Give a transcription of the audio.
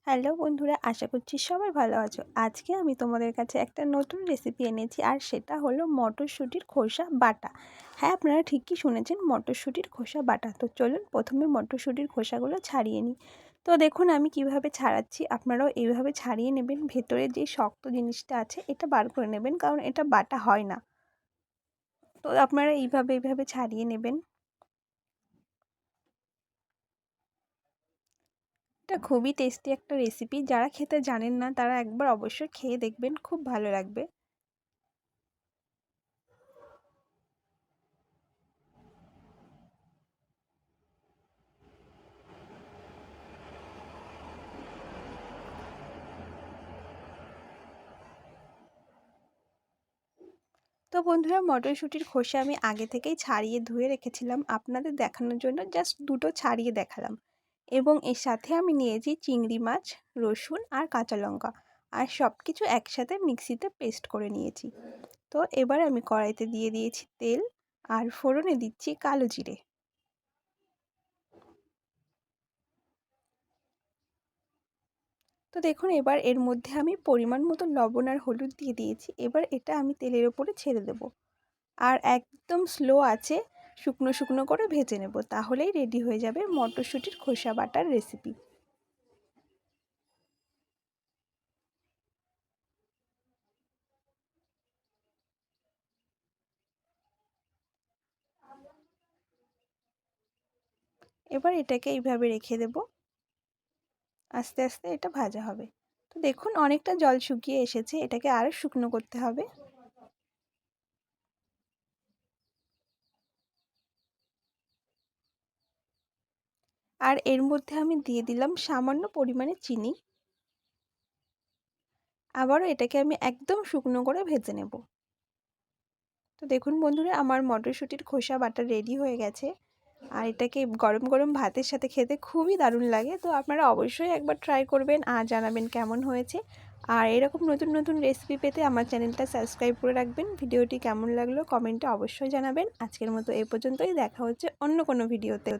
Hello বন্ধুরা, আশা করছি সবাই ভালো আছো। আজকে আমি তোমাদের কাছে একটা নতুন রেসিপি এনেছি, আর সেটা হলো মটরশুঁটির খোসা বাটা। হ্যাঁ, আপনারা ঠিকই শুনেছেন, মটরশুঁটির খোসা বাটা। তো চলুন প্রথমে মটরশুঁটির খোসাগুলো ছাড়িয়ে নিই। তো দেখুন আমি কিভাবে ছাড়াচ্ছি, আপনারাও এইভাবে ছাড়িয়ে নেবেন। ভেতরে যে শক্ত জিনিসটা আছে এটা বার করে নেবেন, কারণ এটা বাটা হয় না। তো আপনারা এইভাবে ছাড়িয়ে নেবেন। এটা খুবই টেস্টি একটা রেসিপি, যারা খেতে জানেন না তারা একবার অবশ্যই খেয়ে দেখবেন, খুব ভালো লাগবে। তো বন্ধুরা, মটরশুঁটির খোসা আমি আগে থেকেই ছাড়িয়ে ধুয়ে রেখেছিলাম, আপনাদের দেখানোর জন্য জাস্ট দুটো ছাড়িয়ে দেখালাম। এবং এর সাথে আমি নিয়েছি চিংড়ি মাছ, রসুন আর কাঁচা লঙ্কা, আর সব কিছু একসাথে মিক্সিতে পেস্ট করে নিয়েছি। তো এবার আমি কড়াইতে দিয়ে দিয়েছি তেল, আর ফোড়নে দিচ্ছি কালো জিরে। তো দেখুন এবার এর মধ্যে আমি পরিমাণ মতো লবণ আর হলুদ দিয়ে দিয়েছি। এবার এটা আমি তেলের ওপরে ছেড়ে দেবো, আর একদম স্লো আছে শুকনো শুকনো করে ভেজে নেব, তাহলেই রেডি হয়ে যাবে মটরশুঁটির খোসা বাটার রেসিপি। এবার এটাকে এইভাবে রেখে দেব, আস্তে আস্তে এটা ভাজা হবে। তো দেখুন অনেকটা জল শুকিয়ে এসেছে, এটাকে আরও শুকনো করতে হবে। আর এর মধ্যে আমি দিয়ে দিলাম সামান্য পরিমাণে চিনি। আবারও এটাকে আমি একদম শুকনো করে ভেজে নেব। তো দেখুন বন্ধুরা, আমার মটরশুঁটির খোসা বাটা রেডি হয়ে গেছে, আর এটাকে গরম গরম ভাতের সাথে খেতে খুবই দারুণ লাগে। তো আপনারা অবশ্যই একবার ট্রাই করবেন আর জানাবেন কেমন হয়েছে। আর এরকম নতুন নতুন রেসিপি পেতে আমার চ্যানেলটা সাবস্ক্রাইব করে রাখবেন। ভিডিওটি কেমন লাগলো কমেন্টে অবশ্যই জানাবেন। আজকের মতো এই পর্যন্তই, দেখা হচ্ছে অন্য কোনো ভিডিওতে।